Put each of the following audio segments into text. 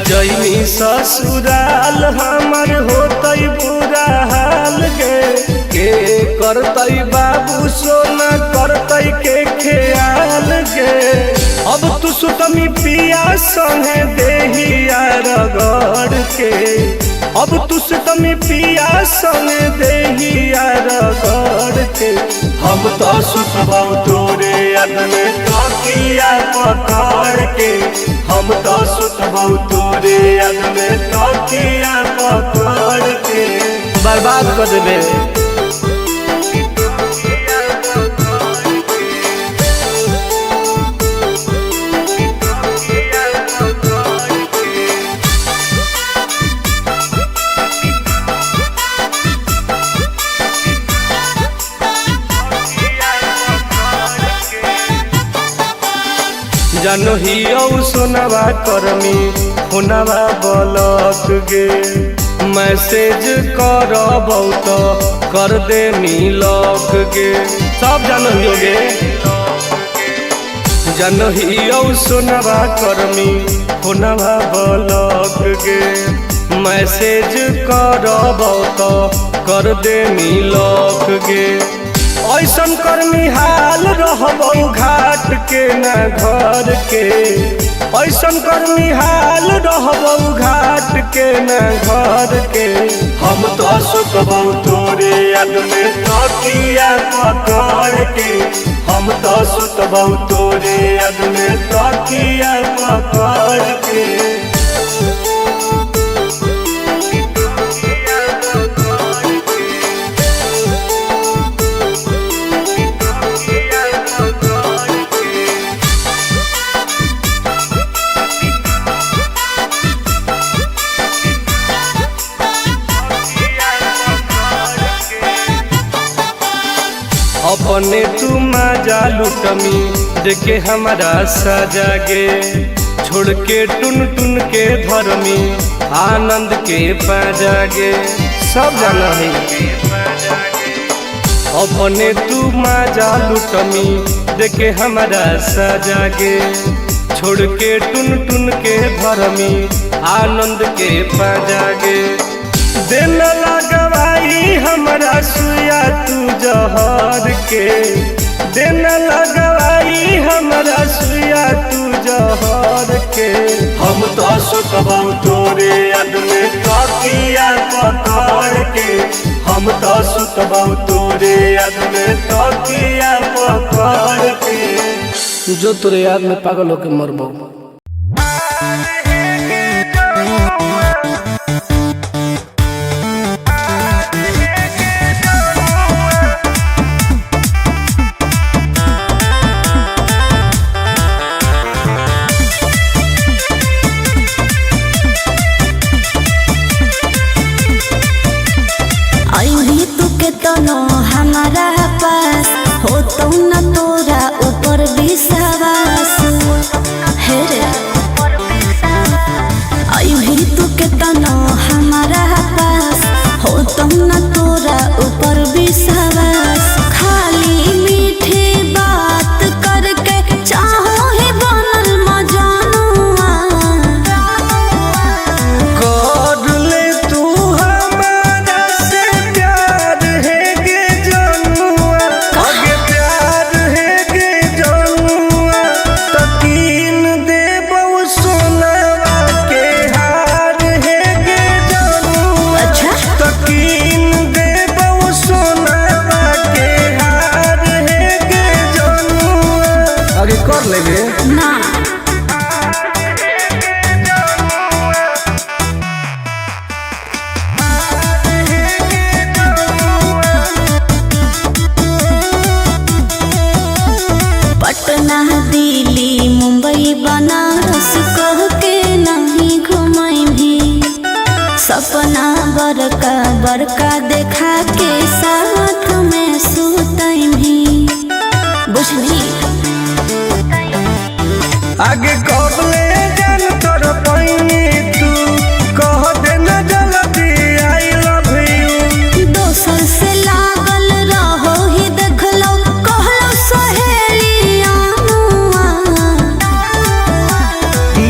जैनी ससुराल हमर होतई बुरा हाल गे। के करतई बाबू सोना करतई के ख्याल गे। अब तू सुतमी पिया संगे देहिया रगड़ के। अब तू सुतमी पिया संगे देहिया रगड़ के। हम तो सुतबौ तोरे याद में तकिया पकड़ के। हम तो सुतबौ तोरे याद में तकिया पकड़ के। बर्बाद कर देबे। जानो ही सुनवा करमी हुनवा बलक गे। मैसेज करब तो कर दे मिलक गे। सब जानो ही गे। जानो ही सुनवा करमी हुनवा बलक गे। मैसेज करब तो कर दे मिलक गे। ऐसन कर्मी हाल रहबौ घाट के न घर के। ऐसन कर्मी हाल रहबौ घाट के न घर के। हम तो सुतबौ तोरे याद में तकिया पकड़ के। हम तो सुतबौ तोरे याद में तकिया पकड़ के। अपने तू मजा लुटमी देखे हमारा सजा गे। छोड़ के टुन टुन के धर्मी आनंद के पाजा गे। सब जाना है। अपने तू मजा लुटमी देखे हमारा सजा गे। छोड़ के टुन टुन के धर्मी आनंद के पाजा गे। दिन लगवाई हमरा सुया तू जहर के। दिन लगवाई हमरा सुया तू जहर के। हम तो सुतबौ तोरे याद में तकिया पकड़ के। हम तो सुतबौ तोरे याद में तकिया पकड़ के। जो तोरे याद में पागल होके मरबौ। हमारा पास हो तो न तोरा ऊपर विश्वास है रे। आई भी तू के तनो हमारा पास हो तो न तोरा ऊपर विश्वास। खाली मीठी बात करके चाहो ही बनल मजानुआ। कर ले तू हमारा से प्यार है गे जनुआ। आगे प्यार है गे जनुआ। तकीन देबौ सोनवा के हार है गे जनुआ। अच्छा तकीन देबौ सोनवा के हार है गे जनुआ। आगे कर लेबे ना। पटना दिल्ली मुंबई बनारस कह के नहीं घुमाई भी। सपना बड़का बड़का देखा के साथ में सुतई भी। बुझली आगे कब ले जान तोर पैनी तू। कह दे न जल्दी आई लव यू। दोसर से लागल रहो ही देखलो कहलो सहेलिया।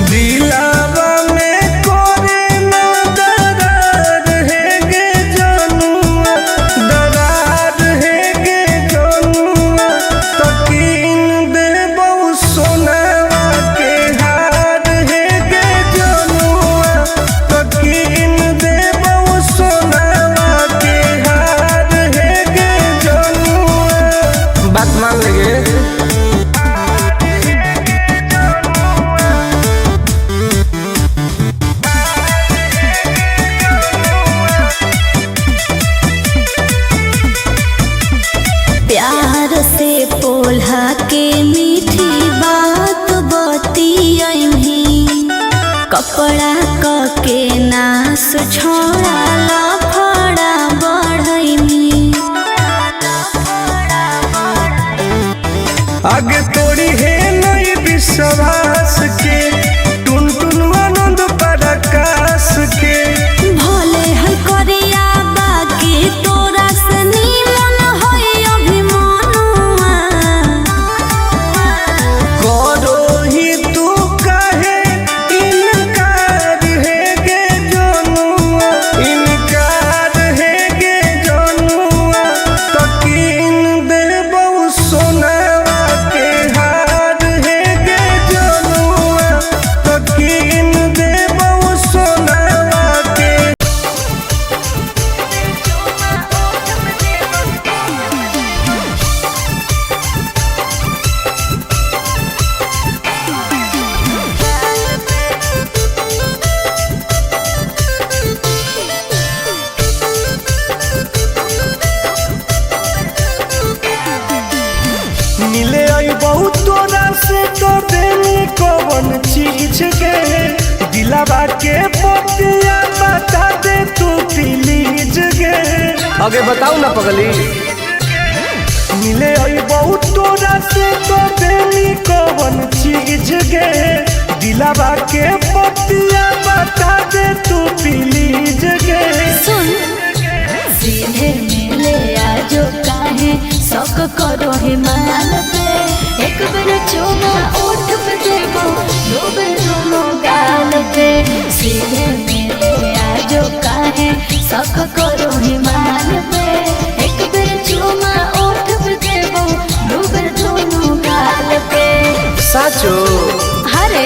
दिलावा में कोल्हा के मीठी बात बतियही कपड़ा क के नास छोड़ा लफड़ा बढ़ैमी आगे तोड़ी है नई विश्वास के टुन टुन आनंद पराकाश के भले है करिया बाकी तोरा से नीमन है अभिमानुआ करो ही तू कहे इनकार है गे जनुआ इनकार है गे जनुआ तकीन दे बहु सोनावा के हार है गे जनुआ तकीन दे बहु सोनावा के मिले आई बहुत तोरा से तो देनी कौन चीज के दिलावा के पतिया बता दे तू प्लीज गे आगे बताऊ ना पगली मिले आई बहुत तोरा से तो देनी कौन चीज गे दिलावा के पतिया बता दे तू प्लीज गे सुन सीधे मिले आजो काहे शौक करो हिमाल पे एक बेर चुमा ओठ पे देबो दो बेर दोनों गाल पे सीधे मिले आजो काहे शौक करो हिमाल पे एक बेर चुमा ओठ पे देबो दो बेर दोनों गाल पे साचो हरे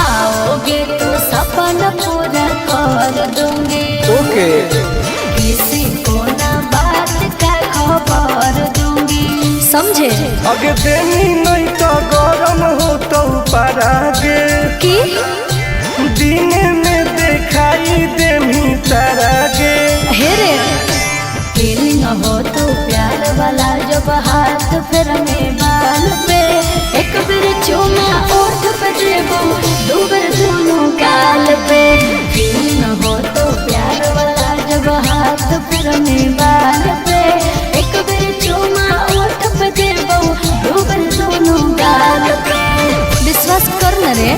आओगे तो सपना पूरा कर दूंगी ओके किसी को ना बात का खबर दूंगी समझे आगे देनी नहीं तो गरम हो तो परागे कि दिन में दिखाई देमी तारागे हेरे फीलिंग हो तो प्यार वाला जब हाथ फिर में बाल पे एक बेर चुमा ओठ पे देबो दो बेर दोनों गाल पे फीलिंग हो तो प्यार वाला जब हाथ फिर में बाल पे एक बेर चुमा ओठ पे देबो दो बेर दोनों गाल पे विश्वास कर न रे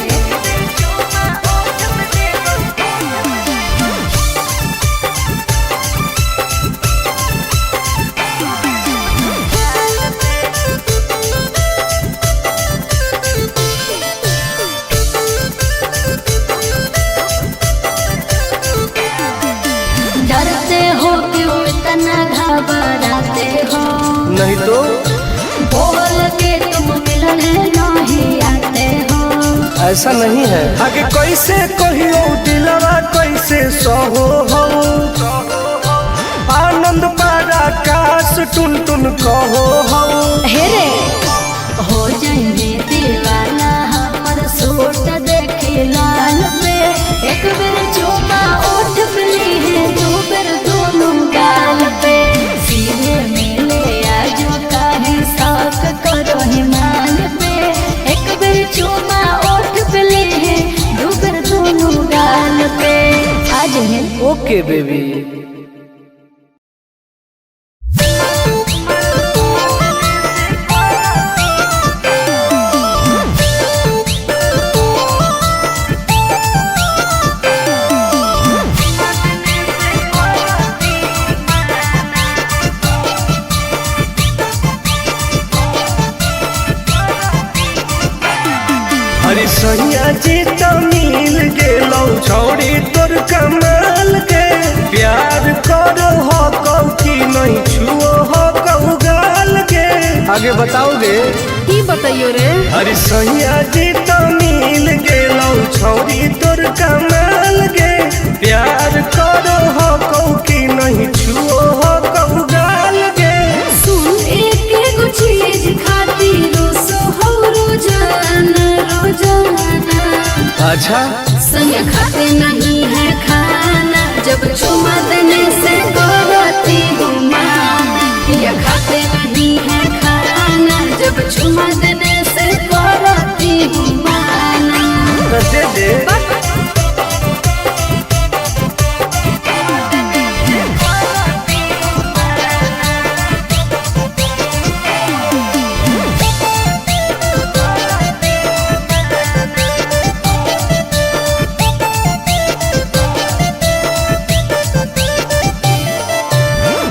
डरते हो क्यों इतना घबराते हो नहीं तो बोल के तुम मिलने नहीं आते हो ऐसा नहीं है आगे कैसे कहियो दिलवा कैसे सहो हो आनंद पराकाश टुन टुन कहो हो हेरे हो जाएंगे दीवाना हमर सूट देखे लाल पे एक बेर चुमा ओठ पे है दो बेर दोनों गाल पे सीधे मिले आजो काहे शौक करो हिमाल पे एक बेर चुमा ओठ पे है दो बेर दोनों गाल पे आज है ओके बेबी अरे सैया जी तो मिल गेलो छौड़ी तोर कमाल के प्यार करो हो कौ की नहीं छुओ हो कौ गाल के आगे बताओगे की बताइयो रे अरे सैया जी तो मिल गेलो छौड़ी तोर कमाल गे प्यार करो हो कौ की नहीं छुओ हो कौ गाल गे। सुन एक एगो चीज खातिर हो रोजाना रोजाना। अच्छा संग खाते नहीं है खाना जब चुमा देने से करती हूँ माना। या खाते नहीं है खाना जब चुमा देने से करती हूँ माना। दे दे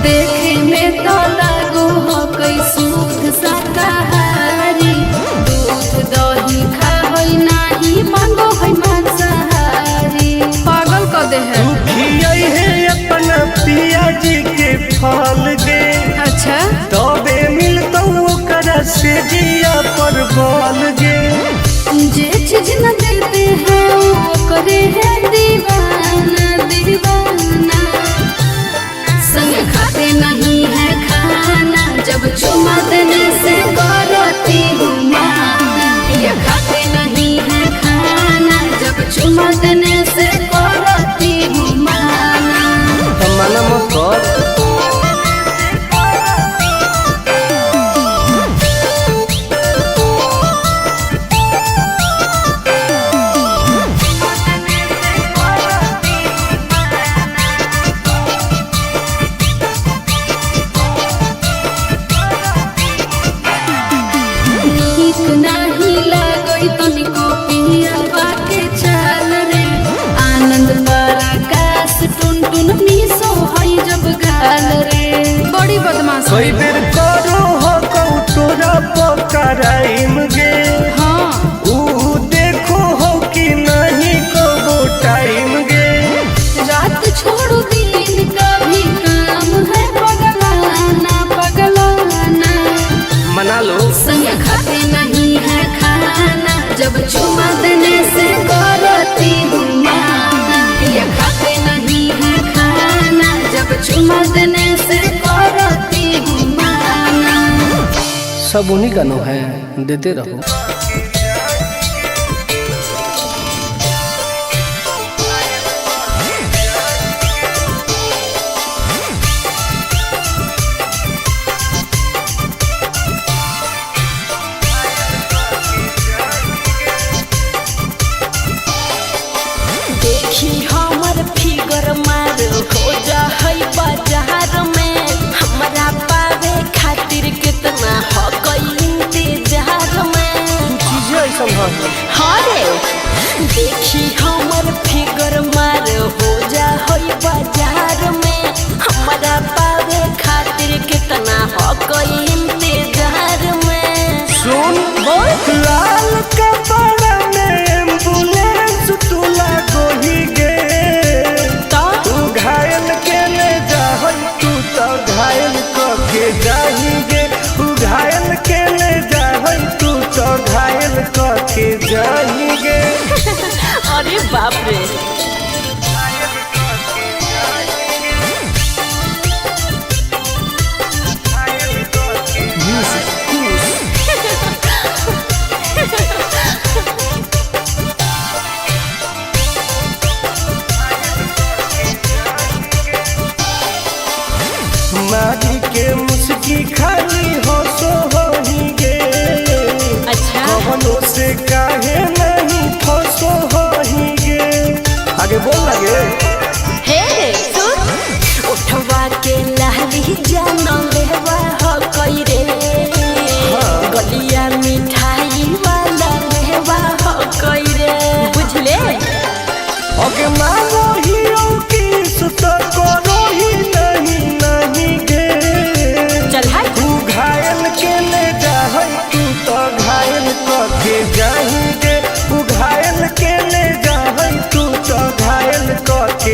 देखे में तो लागो हो कोई शुद्ध शाकाहारी। दूध दही खाई नाही मांगो है मांसाहारी। पागल क दे है। खियाई है अपना पिया जी के फल गे। अच्छा तबे मिलतौ ओकरा से जिया पर बल गे। जे चीज न देते हैं वो करे है दीवाना दीवाना। संग खाते नहीं है खाना जब चुमा देने से करती हूँ माना। या खाते नहीं है खाना जब चुमा देने से करती हूँ माना। मना मत कर नीक नाही लागई तनिको पियवा के चाल रे। आनंद पराकाश टुन टुन मिसो हई जब गाल रे। बड़ी बदमाश कई बेर करो हो कौ तोरा पकड़ाइम गे। हाँ ऊ देखो हो कि नहीं को टाइम गे। रात छोड़ो दिन का भी काम है पगलाना पगलाना। मना लो संग खाते नहीं है खाना जब चुमा देने से करती हूँ माना। या खाते नहीं है खाना जब चुमा देने से करती हूँ माना। सब उन्हीं का नो है देते रहो। देखी हमर फिगर मार हो जा है बाजार में। हमरा पावे खातिर कितना हो गई इंतजार में। चीजें ऐसा है हाँ रे देखी हमर फिगर मार हो जा है बाजार में। हमरा पावे खातिर कितना हो गई इंतजार में। सुन बोल लाल कपड़ा में एम्बुलेंस तुला गोही गे। तो तू घायल के ले जाहई तू तो घायल के जाही गे। तू घायल के ले जाहई तू तो घायल के जाही गे। अरे बाप रे मारी के मुस्की खाली हो सो होही गे। अच्छा कवनो से काहे नहीं फसो होही गे। आगे बोल लगे हे सुन उठवा के लहरी जाना लेवा हो कई रे। गलिया मिठाई वाला लेवा हो कई रे। बुझले अगे मारो ही की सुत करो ही नहीं नहीं गे। चल हाय तू घायल के ले जाहई तू तो घायल के जाही गे। तू घायल के ले जाहई तू तो घायल के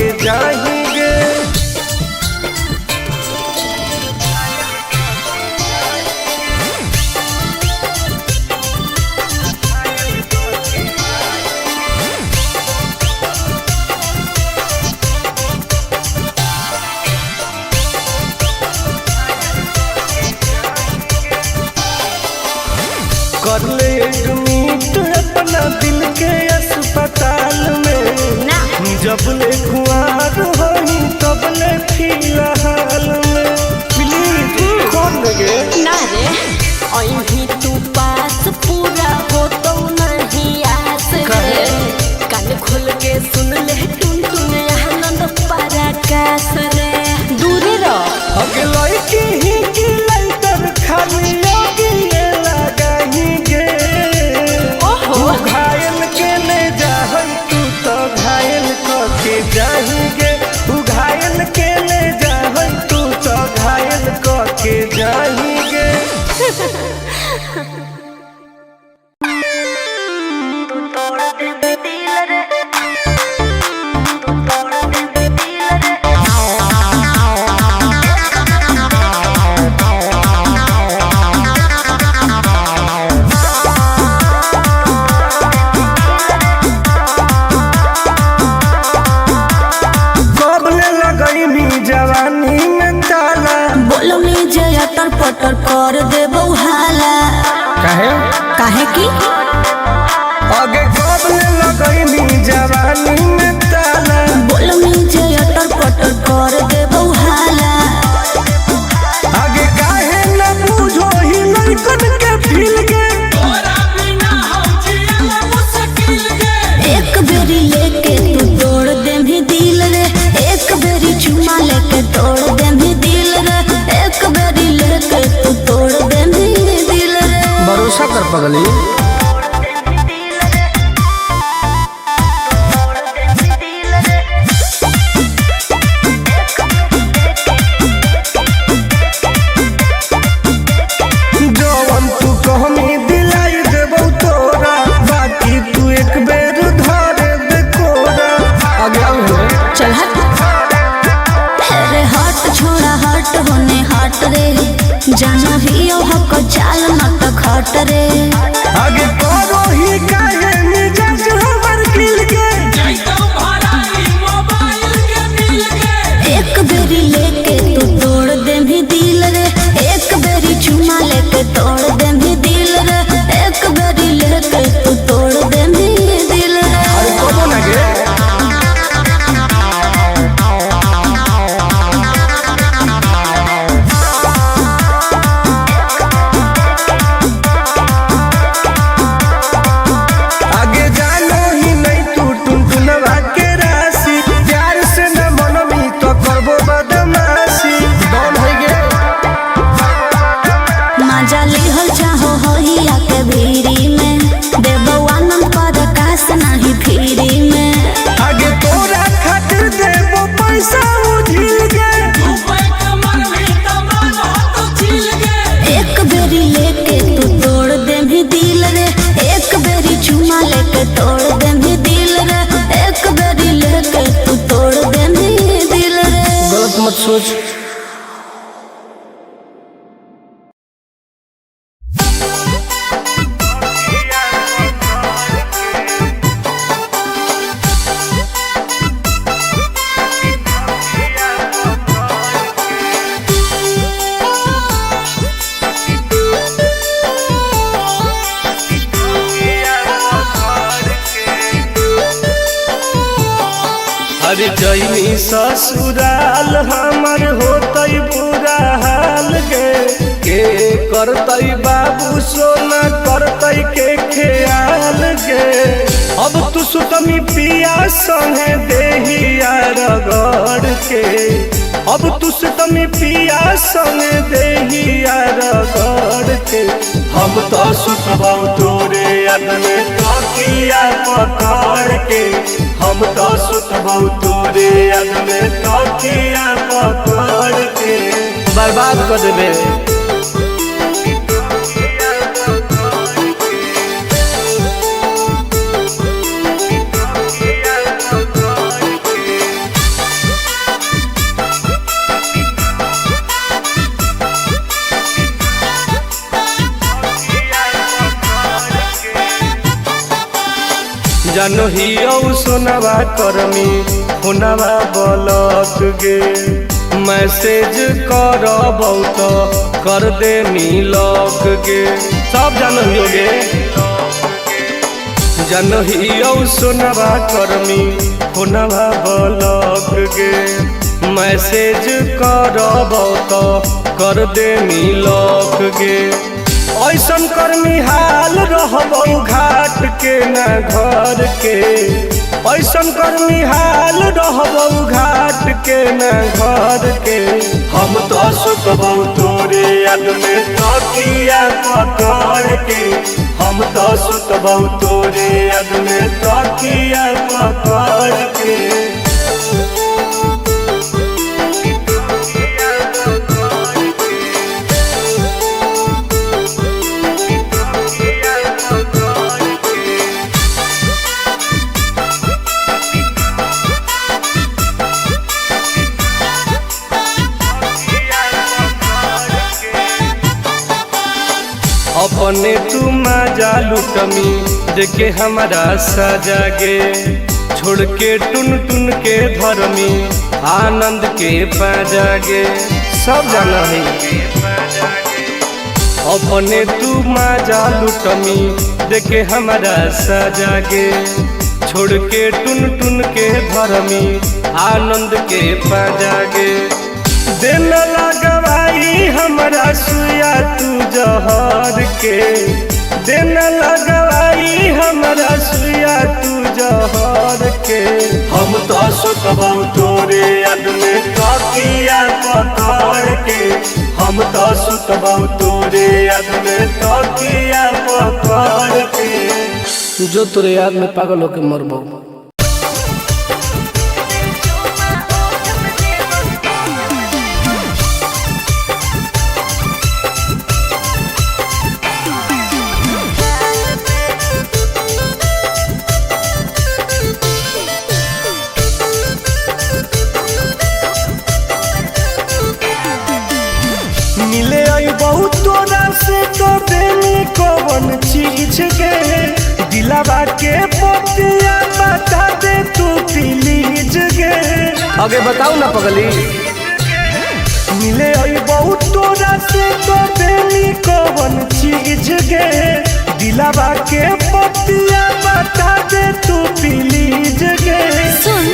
पटर कर देबो हाला। काहे काहे की आगे कब लगैनी जवानी में ताला बोलमी जे अटर पटर कर देबो हाला। आगे काहे न बुझो ही लड़कन के फील के तोरा बिना हम जियला मुश्किल के। एक बेरी लेके तू तोड़ देबी दिल रे, एक बेरी चुमा लेके तोड़ देबी दिल रे, एक बेरी लेके तू तोड़ देबी दिल रे। भरोसा कर पगली जानो ही हक चाल मत खट रे। आगे करो ही काहे मिजाज हमर दिल के जैतो भराई मोबाइल के मिल के। एक बेरी लेके तू तोड़ देबी दिल रे, एक बेरी चुमा लेके तोड़ देबी दिल रे, एक बेरी लेके तू तोड़ देबी दिल रे। अरे कबो ना गे तोड़ देबी दिल रे, एक बेरी लेके तू तोड़ देबी दिल रे। गलत मत सोच अरे जैनी ससुराल हमर होतई बुरा हाल के करतई बाबू सोना करतई के ख्याल गे। अब तू सुतमी पिया संगे देहिया रगड़ के, अब तू सुतमी पिया संगे देहिया रगड़ के। हम तो सुतबौ तोरे याद में तकिया पकड़ के, हम तो सुतबौ तोरे याद में तकिया पकड़ के। बर्बाद कर देबे जानो ही सोनवा करमी होनवा बलक गे। मैसेज करबौ तो कर दे मिलक गे। सब जानो ही गे जानो ही सोनवा करमी होनवा बलक गे। मैसेज करबौ तो कर दे मिलक गे। ऐसन कर्मी हाल रहबौ घाट के न घर के, ऐसन कर्मी हाल रहबौ घाट के न घर के। हम तो सुतबौ तोरे याद में तकिया पकड़ के, हम तो सुतबौ तोरे याद में तकिया पकड़ के। अपने तू मजा लुटमी देखे हमारा सजागे छोड़ के टुन टुन के धर्मी आनंद के पाजागे सब जाना है अपने तू मजा लुटमी देखे हमारा सजागे छोड़ के टुन टुन के धर्मी आनंद के पाजागे दिन लगवाई हमारा सुया तू जहर के दिन लगवाई हमारा सुया तू जहर के हम तो सुतबौ तोरे याद में तकिया पकड़ के हम तो सुतबौ तोरे याद में तकिया पकड़ के जो तोरे याद में पागल होके मरबौ। मिले आई बहुत तोरा से तो देनी कौन चीज के दिलावा के पतिया बता दे तू प्लीज गे आगे बताओ ना पगली। मिले आई बहुत तोरा से तो देनी कौन चीज के दिलावा के पतिया बता दे तू प्लीज गे। सुन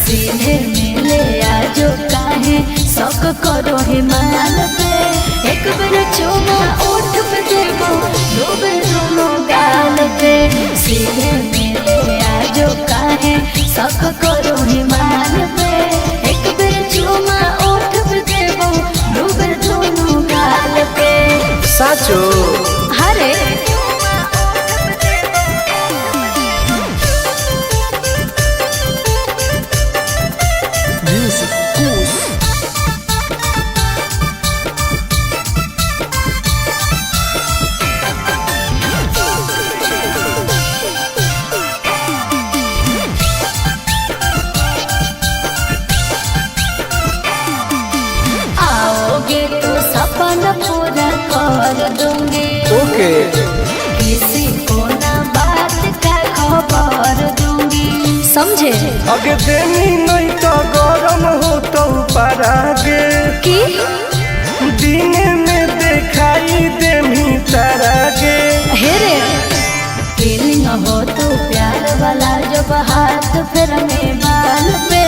सीधे मिले आजो काहे शौक करो हिमाल पे एक बार चुमा ओठ पे देबो दो बार दोनों गाल पे सीधे मिले आजो काहे शौक करो हिमाल पे एक बार चुमा ओठ पे देबो दो बार दोनों गाल पे साचो हरे पूरा कर दूंगी ओके किसी को ना बात का खबर दूंगी समझे। अगे देनी नहीं तो गरम हो तो परागे कि दिन में दिखाई देमी तारागे हेरे फीलिंग हो तो प्यार वाला जब हाथ फिर में बाल पे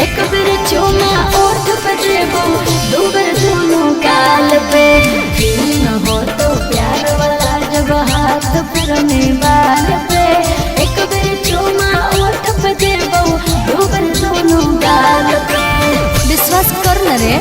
एक बार चुमा ओठ पे देबो दो बार दोनों गाल पे फीलिंग हो तो प्यार वाला जब हाथ फिर में बाल पे एक बार चुमा ओठ पे देबो दो बार दोनों गाल पे विश्वास कर न रे।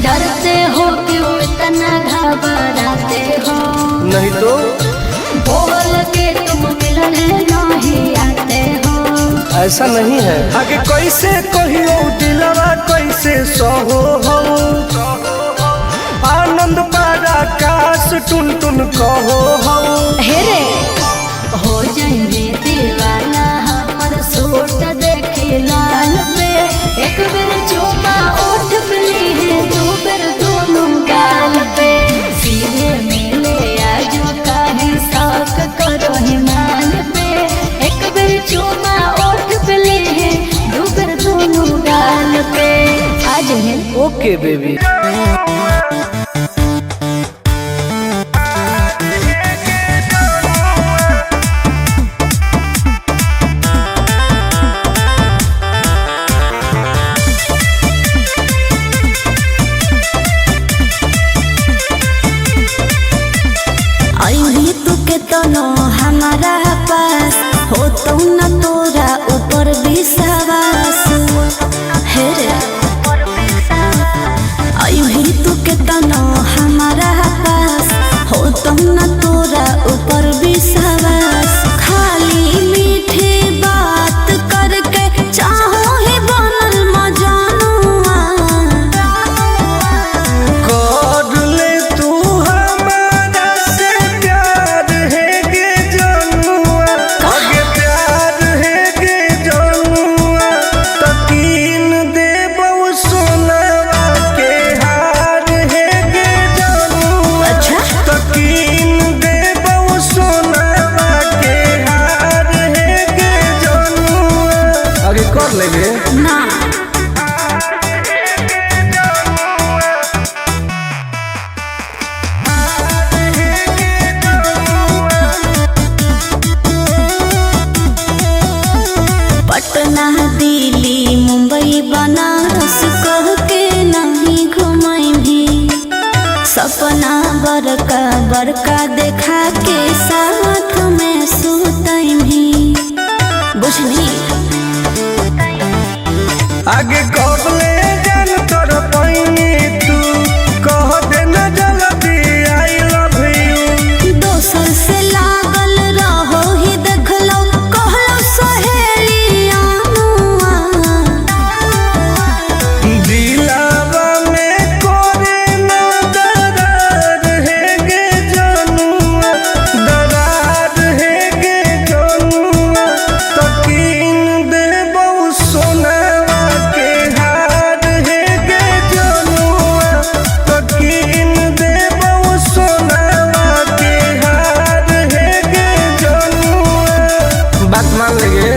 डरते हो क्यों इतना घबराते हो नहीं तो बोल के तुम मिलने नहीं आते हो ऐसा नहीं है आगे कैसे कहियो दिलवा कैसे सहो हो आनंद पारा काश टुन टुन कहो हो हेरे हो जाएंगे दीवाना हमर सूट देखे लाल पे एक बार चुमा ओठ पे ली दो बार दोनों गाल पे सीधे मिले आजो काहे शौक करो हिमाल पे एक बार चुमा ओठ पे ली दो बार दोनों गाल पे आज है ओके बेबी। तो हमारा पास हो तो न तोरा ऊपर विश्वास हेरे आई भी तू के तनो हमारा पास हो तो न तोरा ऊपर विश्वास खाली मीठी बात करके चाहो ही बनल मजानुआ सपना बड़का बड़का देखा के साथ में सुतई भी बुझनी आगे कबले जान तोर पैनी तू कह देना जल्दी आई लव यू दोसर से लागल रहो ही देखलो कहलो सहेलिया दिलावा में कोरे ना दरार है गे जनुआ दरार है गे जनुआ तकीन दे बहु सोनावा के हार है गे जनुआ तकीन दे बहु सोनावा के हार है गे जनुआ बात मान लेगे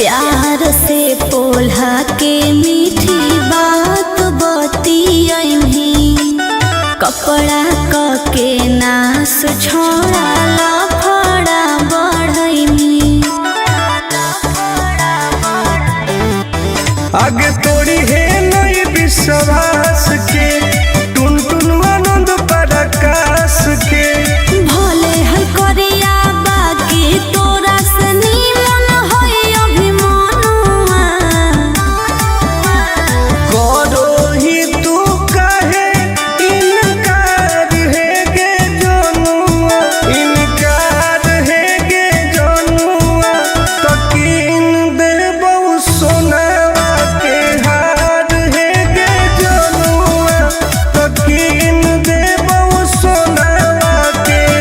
प्यार से पोल्हा के मीठी बात बतियही कपड़ा क के नास छोड़ा